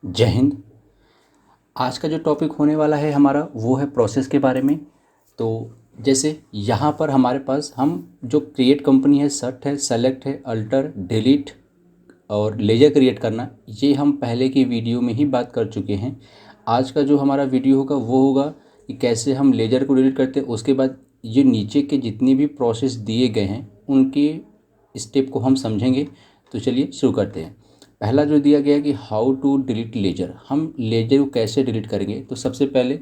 जय हिंद। आज का जो टॉपिक होने वाला है हमारा वो है प्रोसेस के बारे में। तो जैसे यहाँ पर हमारे पास हम जो क्रिएट कंपनी है, सर्ट है, सेलेक्ट है, अल्टर, डिलीट और लेजर क्रिएट करना, ये हम पहले की वीडियो में ही बात कर चुके हैं। आज का जो हमारा वीडियो होगा वो होगा कि कैसे हम लेजर को डिलीट करते हैं। उसके बाद ये नीचे के जितने भी प्रोसेस दिए गए हैं उनके स्टेप को हम समझेंगे। तो चलिए शुरू करते हैं। पहला जो दिया गया है कि हाउ टू डिलीट लेजर, हम लेजर को कैसे डिलीट करेंगे। तो सबसे पहले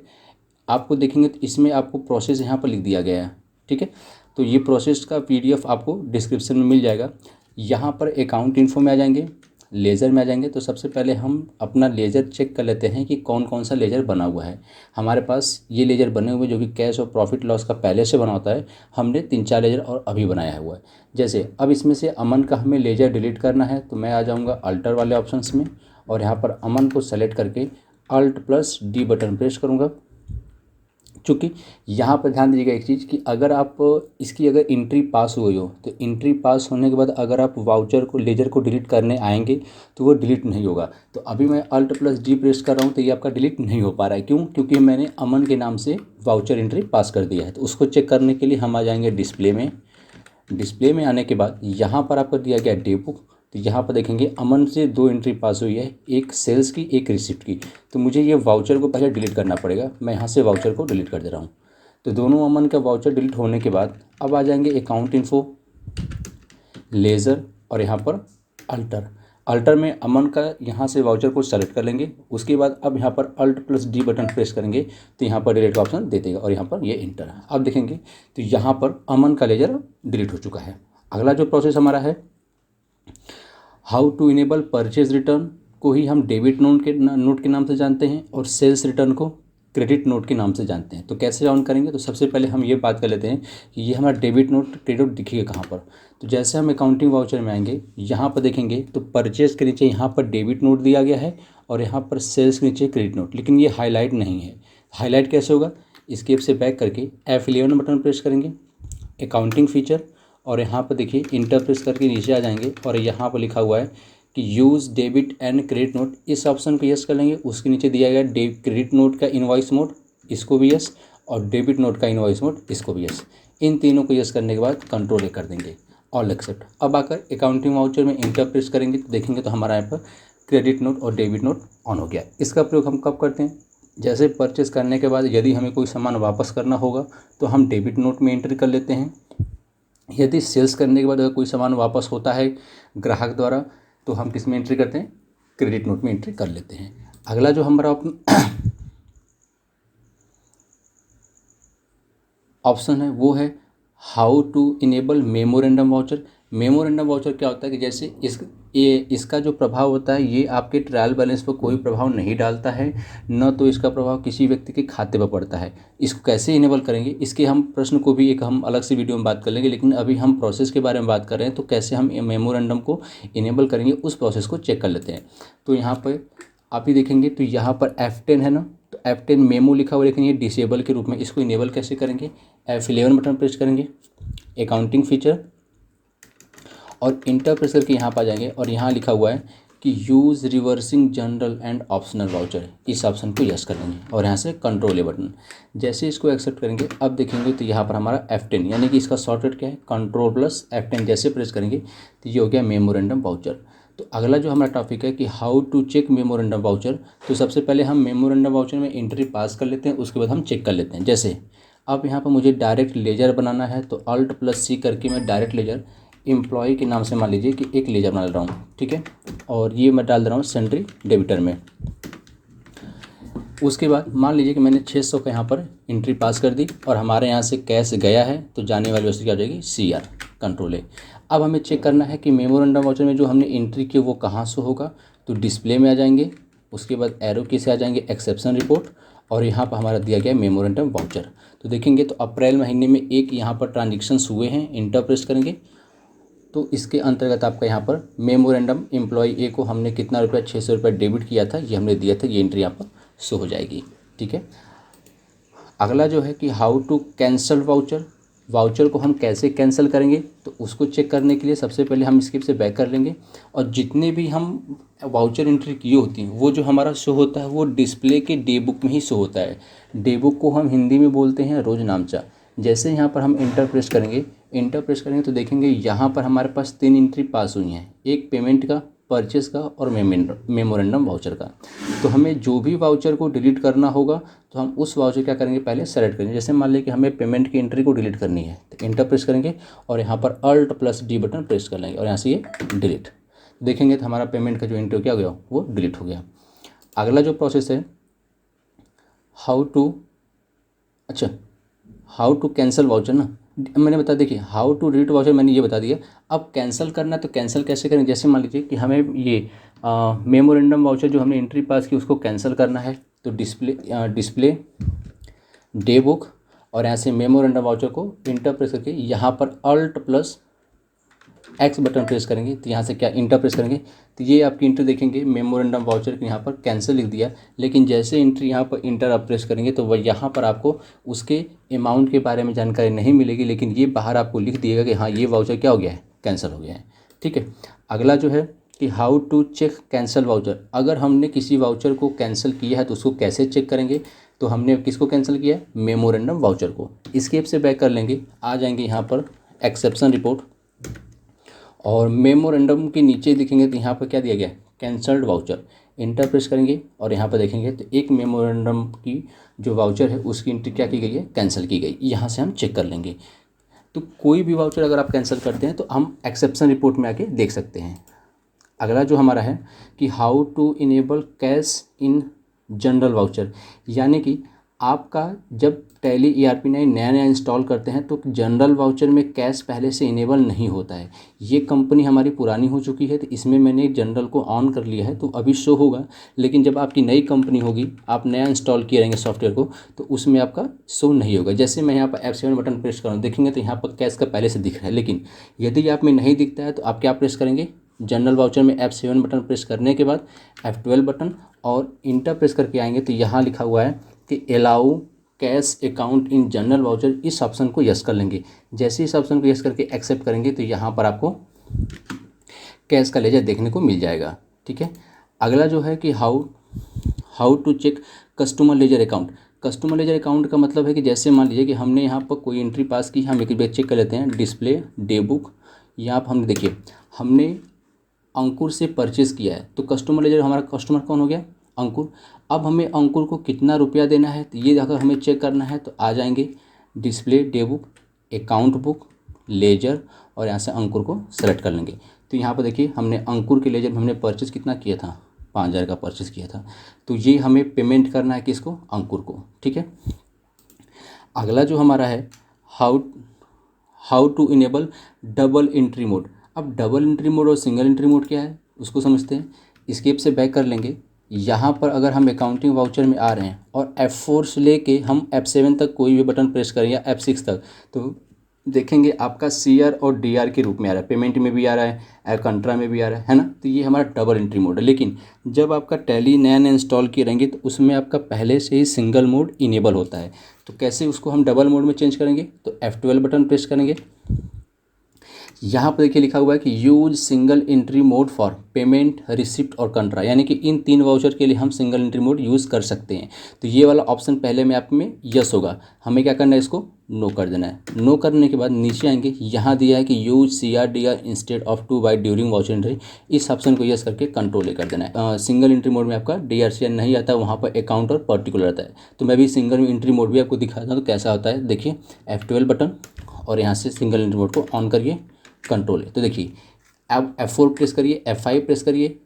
आपको देखेंगे तो इसमें आपको प्रोसेस यहाँ पर लिख दिया गया है, ठीक है। तो ये प्रोसेस का पीडीएफ आपको डिस्क्रिप्शन में मिल जाएगा। यहाँ पर अकाउंट इन्फो में आ जाएंगे, लेज़र में आ जाएंगे। तो सबसे पहले हम अपना लेज़र चेक कर लेते हैं कि कौन कौन सा लेज़र बना हुआ है। हमारे पास ये लेज़र बने हुए जो कि कैश और प्रॉफिट लॉस का पहले से बना होता है। हमने 3-4 लेज़र और अभी बनाया हुआ है। जैसे अब इसमें से अमन का हमें लेज़र डिलीट करना है तो मैं आ जाऊँगा अल्टर वाले ऑप्शंस में और यहाँ पर अमन को सेलेक्ट करके Alt+D बटन प्रेस करूँगा। चूँकि यहाँ पर ध्यान दीजिएगा एक चीज़ कि अगर आप इसकी अगर एंट्री पास हुई हो तो एंट्री पास होने के बाद अगर आप वाउचर को लेजर को डिलीट करने आएंगे तो वो डिलीट नहीं होगा। तो अभी मैं Alt+D प्रेस कर रहा हूँ तो ये आपका डिलीट नहीं हो पा रहा है। क्यों? क्योंकि मैंने अमन के नाम से वाउचर एंट्री पास कर दिया है। तो उसको चेक करने के लिए हम आ जाएंगे डिस्प्ले में। डिस्प्ले में आने के बाद यहाँ पर आपको दिया गया डे बुक। तो यहाँ पर देखेंगे अमन से 2 एंट्री पास हुई है, एक सेल्स की, एक रिसिप्ट की। तो मुझे ये वाउचर को पहले डिलीट करना पड़ेगा। मैं यहाँ से वाउचर को डिलीट कर दे रहा हूँ। तो दोनों अमन का वाउचर डिलीट होने के बाद अब आ जाएंगे अकाउंट इन्फो, लेज़र और यहाँ पर अल्टर। अल्टर में अमन का यहाँ से वाउचर को सेलेक्ट कर लेंगे। उसके बाद अब यहाँ पर Alt+D बटन प्रेस करेंगे तो यहाँ पर डिलीट का ऑप्शन दे देगा और यहाँ पर ये इंटर है। अब देखेंगे तो यहाँ पर अमन का लेजर डिलीट हो चुका है। अगला जो प्रोसेस हमारा है how to enable purchase return को ही हम डेबिट नोट के नाम से जानते हैं और सेल्स रिटर्न को क्रेडिट नोट के नाम से जानते हैं। तो कैसे ऑन करेंगे? तो सबसे पहले हम ये बात कर लेते हैं कि ये हमारा डेबिट नोट क्रेडिट दिखेगा कहाँ पर। तो जैसे हम अकाउंटिंग वाउचर में आएंगे, यहाँ पर देखेंगे तो परचेज के नीचे यहाँ पर डेबिट नोट दिया गया है और यहाँ पर सेल्स के नीचे क्रेडिट नोट, लेकिन ये हाईलाइट नहीं है। हाईलाइट कैसे होगा? स्केप से बैक करके F11 बटन प्रेस करेंगे, अकाउंटिंग फीचर, और यहाँ पर देखिए इंटर प्रेस करके नीचे आ जाएंगे और यहाँ पर लिखा हुआ है कि use debit and credit note, इस ऑप्शन को यस कर लेंगे। उसके नीचे दिया गया क्रेडिट नोट का इनवॉइस मोड, इसको भी यस, और डेबिट नोट का इनवॉइस मोड, इसको भी यस। इन तीनों को यस करने के बाद कंट्रोल ए कर देंगे, ऑल एक्सेप्ट। अब आकर अकाउंटिंग वाउचर में इंटर प्रेस करेंगे तो देखेंगे तो हमारा यहाँ पर क्रेडिट नोट और डेबिट नोट ऑन हो गया। इसका प्रयोग हम कब करते हैं? जैसे परचेस करने के बाद यदि हमें कोई सामान वापस करना होगा तो हम डेबिट नोट में एंट्री कर लेते हैं। यदि सेल्स करने के बाद अगर कोई सामान वापस होता है ग्राहक द्वारा तो हम किस में एंट्री करते हैं? क्रेडिट नोट में एंट्री कर लेते हैं। अगला जो हमारा ऑप्शन है वो है how to enable memorandum voucher. Memorandum voucher क्या होता है कि जैसे इसका जो प्रभाव होता है ये आपके ट्रायल बैलेंस पर कोई प्रभाव नहीं डालता है, न तो इसका प्रभाव किसी व्यक्ति के खाते पर पड़ता है। इसको कैसे इनेबल करेंगे इसके हम प्रश्न को भी एक हम अलग से वीडियो में बात कर लेंगे, लेकिन अभी हम प्रोसेस के बारे में बात कर रहे हैं। तो कैसे हम मेमोरेंडम को इनेबल करेंगे उस प्रोसेस को चेक कर लेते हैं। तो यहाँ पर आप ही देखेंगे तो यहाँ पर F10 है ना, तो F10 मेमो लिखा हुआ, लेकिन ये डिसेबल के रूप में। इसको इनेबल कैसे करेंगे? F11 बटन प्रेस करेंगे, अकाउंटिंग फीचर, और इंटर प्रेस करके यहाँ पर आ जाएंगे और यहाँ लिखा हुआ है कि use reversing general and optional voucher, इस ऑप्शन को यस कर देंगे और यहाँ से कंट्रोल ए बटन। जैसे इसको एक्सेप्ट करेंगे अब देखेंगे तो यहाँ पर हमारा F10 यानी कि इसका शॉर्टकट क्या है? Ctrl+F10 जैसे प्रेस करेंगे तो ये हो गया मेमोरेंडम वाउचर। तो अगला जो हमारा टॉपिक है कि how to check memorandum voucher. तो सबसे पहले हम मेमोरेंडम वाउचर में एंट्री पास कर लेते हैं, उसके बाद हम चेक कर लेते हैं। जैसे अब यहाँ पर मुझे डायरेक्ट लेजर बनाना है तो Alt+C करके मैं डायरेक्ट लेजर एम्प्लॉय के नाम से मान लीजिए कि एक लेजर बना रहा हूँ, ठीक है, और ये मैं डाल दे रहा हूँ सेंट्री डेबिटर में। उसके बाद मान लीजिए कि मैंने 600 का यहाँ पर एंट्री पास कर दी और हमारे यहाँ से कैश गया है तो जाने वाली वस्तु क्या हो जाएगी? CR, कंट्रोल ए। अब हमें चेक करना है कि मेमोरेंडम वाउचर में जो हमने एंट्री की वो कहाँ से होगा। तो डिस्प्ले में आ जाएंगे, उसके बाद एरो की से आ जाएंगे एक्सेप्शन रिपोर्ट, और यहाँ पर हमारा दिया गया मेमोरेंडम वाउचर। तो देखेंगे तो अप्रैल महीने में एक यहाँ पर ट्रांजेक्शन्स हुए हैं, इंटर प्रेस करेंगे तो इसके अंतर्गत आपका यहाँ पर मेमोरेंडम एम्प्लॉय ए को हमने कितना रुपया, 600 रुपया डेबिट किया था, ये हमने दिया था, ये एंट्री यहाँ पर शो हो जाएगी, ठीक है। अगला जो है कि how to cancel voucher. Voucher को हम कैसे कैंसिल करेंगे, तो उसको चेक करने के लिए सबसे पहले हम स्किप से बैक कर लेंगे और जितने भी हम वाउचर एंट्री किए होती हैं वो जो हमारा शो होता है वो डिस्प्ले के डे बुक में ही शो होता है। डे बुक को हम हिंदी में बोलते हैं रोजनामचा। जैसे यहाँ पर हम इंटर प्रेस करेंगे तो देखेंगे यहाँ पर हमारे पास 3 एंट्री पास हुई हैं, एक पेमेंट का, परचेस का और मेमोरेंडम वाउचर का। तो हमें जो भी वाउचर को डिलीट करना होगा तो हम उस वाउचर क्या करेंगे, पहले सेलेक्ट करेंगे। जैसे मान लीजिए कि हमें पेमेंट की एंट्री को डिलीट करनी है तो इंटर प्रेस करेंगे और यहाँ पर Alt+D बटन प्रेस कर लेंगे और यहाँ से ये डिलीट। देखेंगे तो हमारा पेमेंट का जो एंट्री क्या हो गया वो डिलीट हो गया। अगला जो प्रोसेस है हाउ टू कैंसिल वाउचर ना, मैंने बता देखिए हाउ टू डिलीट वाउचर मैंने ये बता दिया। अब कैंसिल करना है तो कैंसिल कैसे करेंगे, जैसे मान लीजिए कि हमें ये मेमोरेंडम वाउचर जो हमने एंट्री पास की उसको कैंसिल करना है तो डिस्प्ले डे बुक और यहाँ से मेमोरेंडम वाउचर को इंटर प्रेस करके यहाँ पर Alt+X बटन प्रेस करेंगे तो यहाँ से क्या इंटर प्रेस करेंगे तो ये आपकी एंट्री देखेंगे मेमोरेंडम वाउचर के यहाँ पर कैंसिल लिख दिया। लेकिन जैसे एंट्री यहाँ पर इंटर आप प्रेस करेंगे तो वह यहाँ पर आपको उसके अमाउंट के बारे में जानकारी नहीं मिलेगी, लेकिन ये बाहर आपको लिख दिएगा कि हाँ ये वाउचर क्या हो गया है, कैंसिल हो गया है। ठीक है, अगला जो है कि how to check cancel voucher. अगर हमने किसी वाउचर को कैंसिल किया है तो उसको कैसे चेक करेंगे, तो हमने किसको कैंसिल किया है, मेमोरेंडम वाउचर को। स्केप से बैक कर लेंगे, आ जाएंगे यहाँ पर एक्सेप्शन रिपोर्ट और मेमोरेंडम के नीचे देखेंगे तो यहाँ पर क्या दिया गया है, कैंसल्ड वाउचर। इंटर प्रेस करेंगे और यहाँ पर देखेंगे तो एक मेमोरेंडम की जो वाउचर है उसकी एंट्री क्या की गई है, कैंसिल की गई। यहाँ से हम चेक कर लेंगे। तो कोई भी वाउचर अगर आप कैंसिल करते हैं तो हम एक्सेप्शन रिपोर्ट में आके देख सकते हैं। अगला जो हमारा है कि how to enable cash in journal voucher, यानी कि आपका जब टैली ERP9 नया इंस्टॉल करते हैं तो जनरल वाउचर में कैश पहले से इनेबल नहीं होता है। ये कंपनी हमारी पुरानी हो चुकी है तो इसमें मैंने जनरल को ऑन कर लिया है तो अभी शो होगा, लेकिन जब आपकी नई कंपनी होगी, आप नया इंस्टॉल किए रहेंगे सॉफ्टवेयर को, तो उसमें आपका शो नहीं होगा। जैसे मैं यहाँ पर F7 बटन प्रेस करूँ, देखेंगे तो यहाँ पर कैश का पहले से दिख रहा है, लेकिन यदि आप में नहीं दिखता है तो आप क्या प्रेस करेंगे, जनरल वाउचर में F7 बटन प्रेस करने के बाद F12 बटन और इंटर प्रेस करके आएंगे तो यहाँ लिखा हुआ है कि allow cash account in journal voucher, इस ऑप्शन को यस कर लेंगे। जैसे इस ऑप्शन को यस करके एक्सेप्ट करेंगे तो यहाँ पर आपको कैश का लेजर देखने को मिल जाएगा। ठीक है, अगला जो है कि how to check customer ledger account. Customer ledger account का मतलब है कि जैसे मान लीजिए कि हमने यहाँ पर कोई एंट्री पास की, हम एक बार चेक कर लेते हैं। डिस्प्ले डे बुक, यहाँ पर हमने देखिए हमने अंकुर से परचेज़ किया है तो कस्टमर लेजर हमारा कस्टमर कौन हो गया, अंकुर। अब हमें अंकुर को कितना रुपया देना है तो ये अगर हमें चेक करना है तो आ जाएंगे display day book, account book, ledger और यहाँ से अंकुर को सेलेक्ट कर लेंगे। तो यहाँ पर देखिए हमने अंकुर के लेजर में हमने परचेज़ कितना किया था, 5000 का परचेज़ किया था। तो ये हमें पेमेंट करना है किसको, अंकुर को। ठीक है, अगला जो हमारा है how to enable double entry mode. अब डबल एंट्री मोड और सिंगल एंट्री मोड क्या है उसको समझते हैं। स्केप से बैक कर लेंगे। यहाँ पर अगर हम अकाउंटिंग वाउचर में आ रहे हैं और F4 से लेके हम F7 तक कोई भी बटन प्रेस करें या F6 तक, तो देखेंगे आपका CR और DR के रूप में आ रहा है, पेमेंट में भी आ रहा है, कंट्रा में भी आ रहा है ना। तो ये हमारा डबल एंट्री मोड है। लेकिन जब आपका टैली नया इंस्टॉल किए रहेंगे तो उसमें आपका पहले से ही सिंगल मोड इनेबल होता है। तो कैसे उसको हम डबल मोड में चेंज करेंगे, तो F12 बटन प्रेस करेंगे। यहाँ पर देखिए लिखा हुआ है कि use single entry mode for payment, receipt और कंट्रा, यानी कि इन 3 वाउचर के लिए हम सिंगल एंट्री मोड यूज़ कर सकते हैं। तो ये वाला ऑप्शन पहले में आप में यस होगा, हमें क्या करना है, इसको नो कर देना है। नो करने के बाद नीचे आएंगे, यहाँ दिया है कि use CR/DR instead of two by during voucher entry, इस ऑप्शन को यस करके कंट्रोल कर देना है। सिंगल एंट्री मोड में आपका DR/CR नहीं आता, वहाँ पर अकाउंट और पर्टिकुलर आता है। तो मैं भी सिंगल एंट्री मोड भी आपको दिखाता हूँ तो कैसा होता है। देखिए F12 बटन और यहाँ से सिंगल एंट्री मोड को ऑन करिए, कंट्रोल है। तो देखिए अब F4 प्रेस करिए, F5 प्रेस करिए,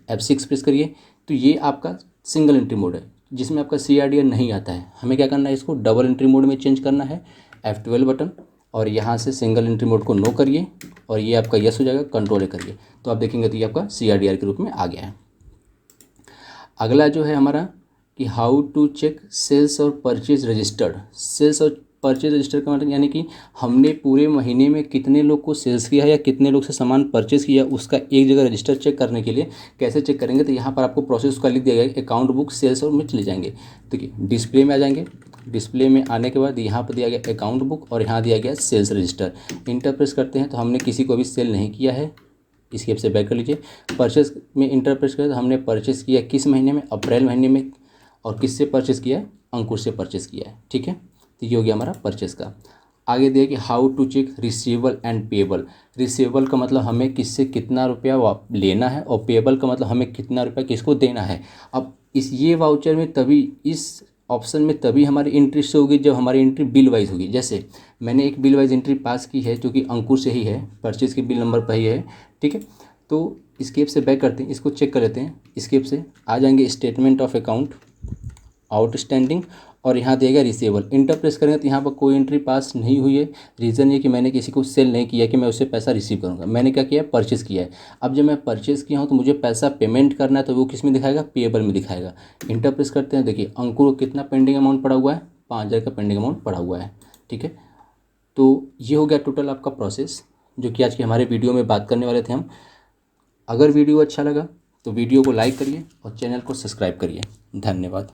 F6 प्रेस करिए, तो ये आपका सिंगल एंट्री मोड है जिसमें आपका CR/DR नहीं आता है। हमें क्या करना है, इसको डबल एंट्री मोड में चेंज करना है। F12 बटन और यहाँ से सिंगल एंट्री मोड को नो करिए और ये आपका यस हो जाएगा, कंट्रोल करिए। तो आप देखेंगे तो ये आपका CR/DR के रूप में आ गया है। अगला जो है हमारा कि हाउ टू चेक सेल्स और परचेज रजिस्टर्ड। सेल्स और परचेज रजिस्टर का मतलब यानी कि हमने पूरे महीने में कितने लोग को सेल्स किया है या कितने लोग से सामान परचेज किया, उसका एक जगह रजिस्टर चेक करने के लिए कैसे चेक करेंगे, तो यहाँ पर आपको प्रोसेस का लिख दिया गया है। अकाउंट बुक, सेल्स और में चले जाएंगे। देखिए डिस्प्ले में आ जाएंगे, डिस्प्ले में आने के बाद यहाँ पर दिया गया अकाउंट बुक और यहाँ दिया गया सेल्स रजिस्टर। इंटर प्रेस करते हैं तो हमने किसी को भी सेल नहीं किया है, इसके से बैक कर लीजिए। परचेस में इंटर प्रेस करें तो हमने परचेस किया किस महीने में, अप्रैल महीने में, और किससे परचेस किया है, अंकुर से परचेस किया है। ठीक है, तो ये हो गया हमारा परचेस का। आगे दिया कि how to check receivable and payable. Receivable का मतलब हमें किससे कितना रुपया लेना है, और पेएबल का मतलब हमें कितना रुपया किसको देना है। अब ये वाउचर में तभी, इस ऑप्शन में तभी हमारी एंट्री से होगी जब हमारी एंट्री बिल वाइज होगी। जैसे मैंने एक बिल वाइज एंट्री पास की है जो कि अंकुर से ही है, परचेज के बिल नंबर पर ही है। ठीक है, तो स्केप से बैक करते हैं, इसको चेक कर लेते हैं। स्केप से आ जाएंगे स्टेटमेंट ऑफ अकाउंट, आउटस्टैंडिंग, और यहाँ दिया गया रिसीवेबल। इंटर प्रेस करेंगे तो यहाँ पर कोई एंट्री पास नहीं हुई है। रीज़न ये कि मैंने किसी को सेल नहीं किया कि मैं उससे पैसा रिसीव करूँगा, मैंने क्या किया है, परचेज़ किया है। अब जब मैं परचेज़ किया हूँ तो मुझे पैसा पेमेंट करना है, तो वो किस में दिखाएगा, पेएबल में दिखाएगा। इंटर प्रेस करते हैं, देखिए अंकुर को कितना पेंडिंग अमाउंट पड़ा हुआ है, 5,000 का पेंडिंग अमाउंट पड़ा हुआ है। ठीक है, तो ये हो गया टोटल आपका प्रोसेस जो कि आज के हमारे वीडियो में बात करने वाले थे हम। अगर वीडियो अच्छा लगा तो वीडियो को लाइक करिए और चैनल को सब्सक्राइब करिए। धन्यवाद।